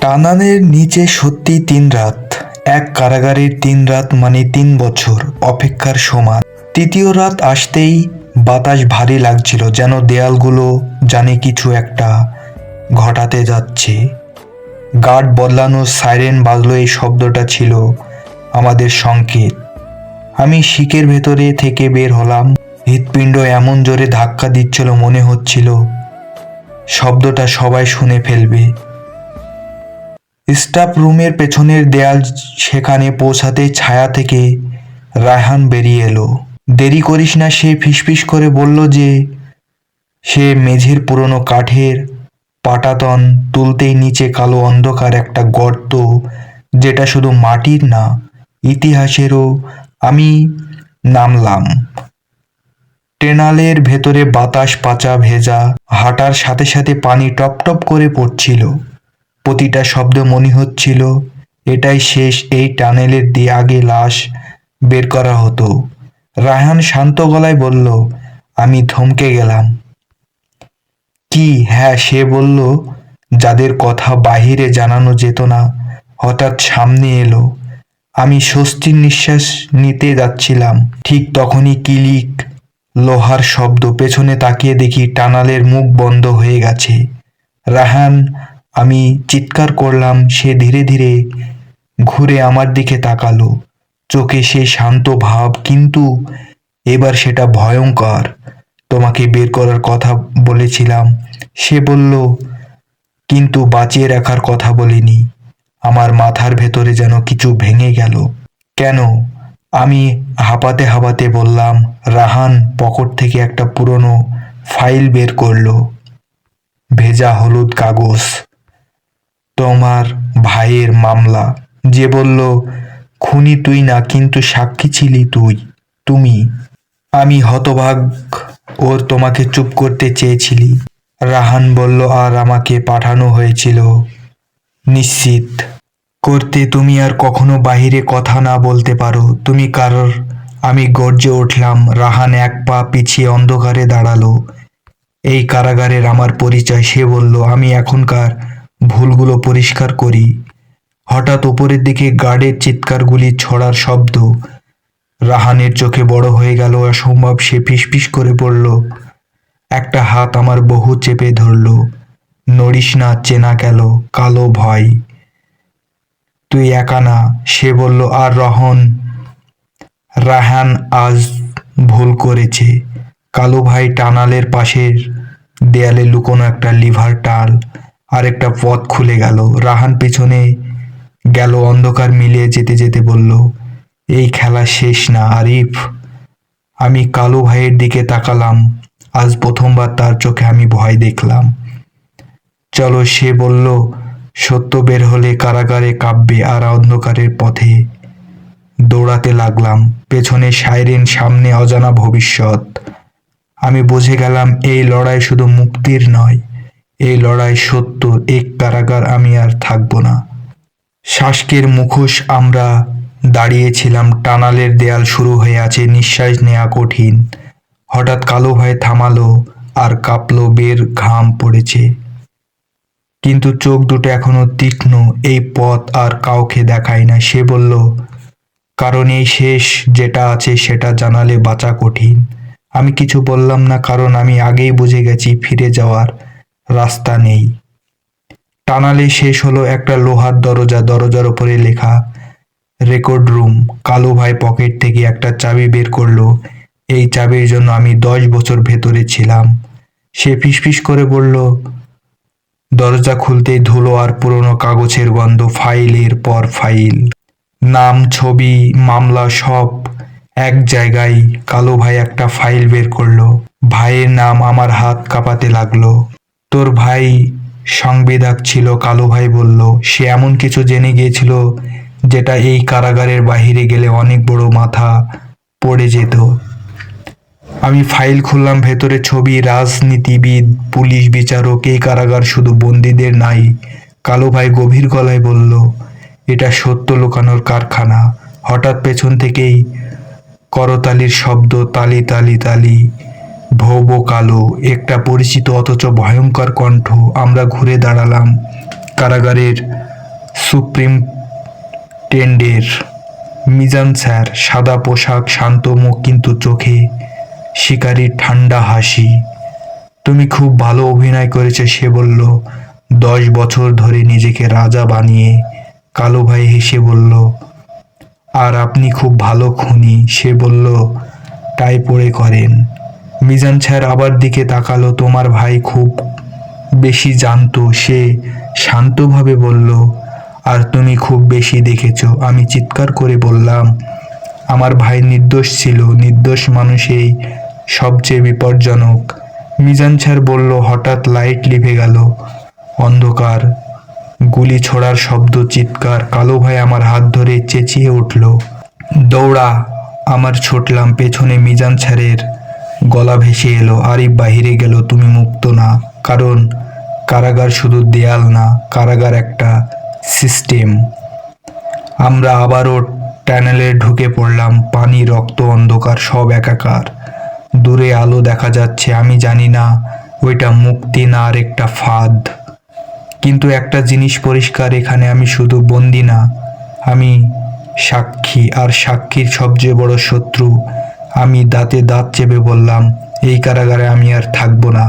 টানানের নিচে সত্যি 3 রাত। এক কারাগারের 3 রাত মানে 3 বছর অপেক্ষার সমান। তৃতীয় রাত আসতেই বাতাস ভারী লাগছিল, যেন দেয়ালগুলো জানে কিছু একটা ঘটাতে যাচ্ছে। গার্ড বদলানো, সাইরেন বাজলো, এই শব্দটা ছিল আমাদের সংকেত। আমি শিকের ভেতরে থেকে বের হলাম। হৃৎপিণ্ড এমন জোরে ধাক্কা দিচ্ছিল, মনে হচ্ছিল শব্দটা সবাই শুনে ফেলবে। স্টাফ রুমের পেছনের দেয়াল, সেখানে পৌঁছাতেই ছায়া থেকে রায়হান বেরিয়ে এলো। দেরি করিস না, সে ফিসফিস করে বলল যে সে মেঝের পুরনো কাঠের পাটাতন তুলতেই নিচে কালো অন্ধকার একটা গর্ত, যেটা শুধু মাটির না, ইতিহাসেরও। আমি নামলাম। টেনালের ভেতরে বাতাস পাচা ভেজা, হাঁটার সাথে সাথে পানি টপ টপ করে পড়ছিল। প্রতিটা শব্দ মনে হচ্ছিল এটাই শেষ, এই টানেলের দিয়ে আগে লাশ বের করা হতো। রায়হান শান্ত গলায় বলল। আমি থমকে গেলাম। কি? হ্যাঁ, সে বলল, যাদের কথা বাহিরে জানানো যেত না হঠাৎ সামনে এলো। আমি স্বস্তির নিঃশ্বাস নিতে যাচ্ছিলাম, ঠিক তখনই কিলিক, লোহার শব্দ। পেছনে তাকিয়ে দেখি টানালের মুখ বন্ধ হয়ে গেছে। রায়হান! আমি চিৎকার করলাম। সে ধীরে ধীরে ঘুরে আমার দিকে তাকালো, চোখে সেই শান্ত ভাব, কিন্তু এবার সেটা ভয়ঙ্কর। তোমাকে বের করার কথা বলেছিলাম, সে বলল, কিন্তু বাঁচিয়ে রাখার কথা বলিনি। আমার মাথার ভেতরে যেন কিছু ভেঙে গেল। কেন? আমি হাঁপাতে হাঁপাতে বললাম। রায়হান পকেট থেকে একটা পুরনো ফাইল বের করলো। ভেজা হলুদ কাগজ। তোমার ভাইয়ের মামলা। যে বলল খুনি তুই না, কিন্তু সাক্ষী ছিলি তুমি। আমি হতবাক। ওর তোমাকে চুপ করতে চেয়েছিলি, রায়হান বলল, আর আমাকে পাঠানো হয়েছিল নিশ্চিত করতে তুমি আর কখনো বাহিরে কথা না বলতে পারো। তুমি কারোর। আমি গর্জে উঠলাম। রায়হান এক পা পিছিয়ে অন্ধকারে দাঁড়ালো। এই কারাগারের আমার পরিচয়, সে বলল। আমি এখনকার ভুলগুলো পরিষ্কার করি। হঠাৎ উপরের দিকে গার্ডের চিৎকারগুলি ছড়ার শব্দ। রায়হানের চোখে বড় হয়ে গেল অসম্ভব। সে ফিসফিস করে পড়ল। একটা হাত আমার বহু চেপে ধরল। নড়িস না, চেনা গেল। কালো ভয়। তুই একা না, সে বলল। আর রায়হান আজ ভুল করেছে। কালু ভাই টানালের পাশের দেয়ালে লুকোনো একটা লিভার টাল, আর একটা পথ খুলে গেল। রায়হান পেছনে গেল, অন্ধকার মিলিয়ে যেতে যেতে বলল, এই খেলা শেষ না আরিফ। আমি কালু ভাইয়ের দিকে তাকালাম। আজ প্রথমবার তার চোখে আমি ভয় দেখলাম। চলো, সে বলল, সত্য বের হলে কারাগারে কাঁপবে। আর অন্ধকারের পথে দৌড়াতে লাগলাম। পেছনে সাইরেন, সামনে অজানা ভবিষ্যৎ। আমি বুঝে গেলাম এই লড়াই শুধু মুক্তির নয়, এই লড়াই সত্যর। এক কারাগার আমি আর থাকবো না। শাসকের মুখোশ। আমরা দাঁড়িয়েছিলাম। টানালের দেয়াল শুরু হয়ে আছে, নিঃশ্বাস নেওয়া কঠিন। হঠাৎ কালু ভাই থামালো, আর কাঁপলো। বের ঘাম পড়েছে, কিন্তু চোখ দুটো এখনো তীক্ষ্ণ। এই পথ আর কাউকে দেখায় না, সে বলল, কারণ এই শেষ যেটা আছে সেটা জানালে বাঁচা কঠিন। আমি কিছু বললাম না, কারণ আমি আগেই বুঝে গেছি ফিরে যাওয়ার রাস্তা নেই। টানালে শেষ হলো একটা লোহার দরজা, দরজার উপরে লেখা রেকর্ড রুম। কালু ভাই পকেট থেকে একটা চাবি বের করলো। এই চাবির জন্য আমি 10 বছর ভেতরে ছিলাম। সে ফিসফিস করে বলল। দরজা খুলতেই ধুলো আর পুরনো কাগজের গন্ধ। ফাইলের পর ফাইল, নাম, ছবি, মামলা, সব এক জায়গায়। কালু ভাই একটা ফাইল বের করলো। ভাইয়ের নাম। আমার হাত কাঁপাতে লাগলো। তোর ভাই সংবিধায়ক ছিল, কালু ভাই বলল। সে এমন কিছু জেনে গিয়েছিল যেটা এই কারাগারের বাহিরে গেলে অনেক বড় মাথা পড়ে যেত। আমি ফাইল খুললাম। ভেতরে ছবি, রাজনীতিবিদ, পুলিশ, বিচারক। এই কারাগার শুধু বন্দীদের নাই। কালু ভাই গভীর গলায় বলল, এটা সত্য লুকানোর কারখানা। হঠাৎ পেছন থেকেই করতালির শব্দ। তালি তালি তালি। ভৌ ভৌ কালো, একটা পরিচিত অথচ ভয়ঙ্কর কণ্ঠ। আমরা ঘুরে দাঁড়ালাম। কারাগারের সুপ্রিমটেন্ডের। মিজান স্যার সাদা পোশাক, শান্ত মুখ, কিন্তু চোখে শিকারীর ঠান্ডা হাসি। তুমি খুব ভালো অভিনয় করেছো, সে বলল। 10 বছর ধরে নিজেকে রাজা বানিয়ে। কালু ভাই হেসে বলল, আর আপনি খুব ভালো খুনি, সে বলল। টাই পড়ে করেন। মিজান স্যার আবার দিকে তাকালো। তোমার ভাই খুব বেশি জানতো, সে শান্তভাবে বলল। আর তুমি খুব বেশি দেখেছো। আমি চিৎকার করে বললাম, আমার ভাই নির্দোষ ছিল। নির্দোষ মানুষই সবচেয়ে বিপজ্জনক। মিজান স্যার বলল। হঠাৎ লাইট লিভে গেল। অন্ধকার, গুলি ছোড়ার শব্দ, চিৎকার। কালু ভাই আমার হাত ধরে চেঁচিয়ে উঠল, দৌড়া! আমার ছুটলাম পেছনে। মিজান স্যারের গলা ভেসে এলো, আরিফ বাহিরে গেল। তুমি মুক্ত না। কারণ কারাগার শুধু দেয়াল না, কারাগার একটা সিস্টেম। আমরা আবারও টানেলে ঢুকে পড়লাম। পানি, রক্ত, অন্ধকার, সব একাকার। দূরে আলো দেখা যাচ্ছে। আমি জানি না ওইটা মুক্তি না আর একটা ফাঁদ। কিন্তু একটা জিনিস পরিষ্কার, এখানে আমি শুধু বন্দি না, আমি সাক্ষী। আর সাক্ষীর সবচেয়ে বড় শত্রু। আমি দাঁতে দাঁত চেপে বললাম, এই কারাগারে আমি আর থাকবো না।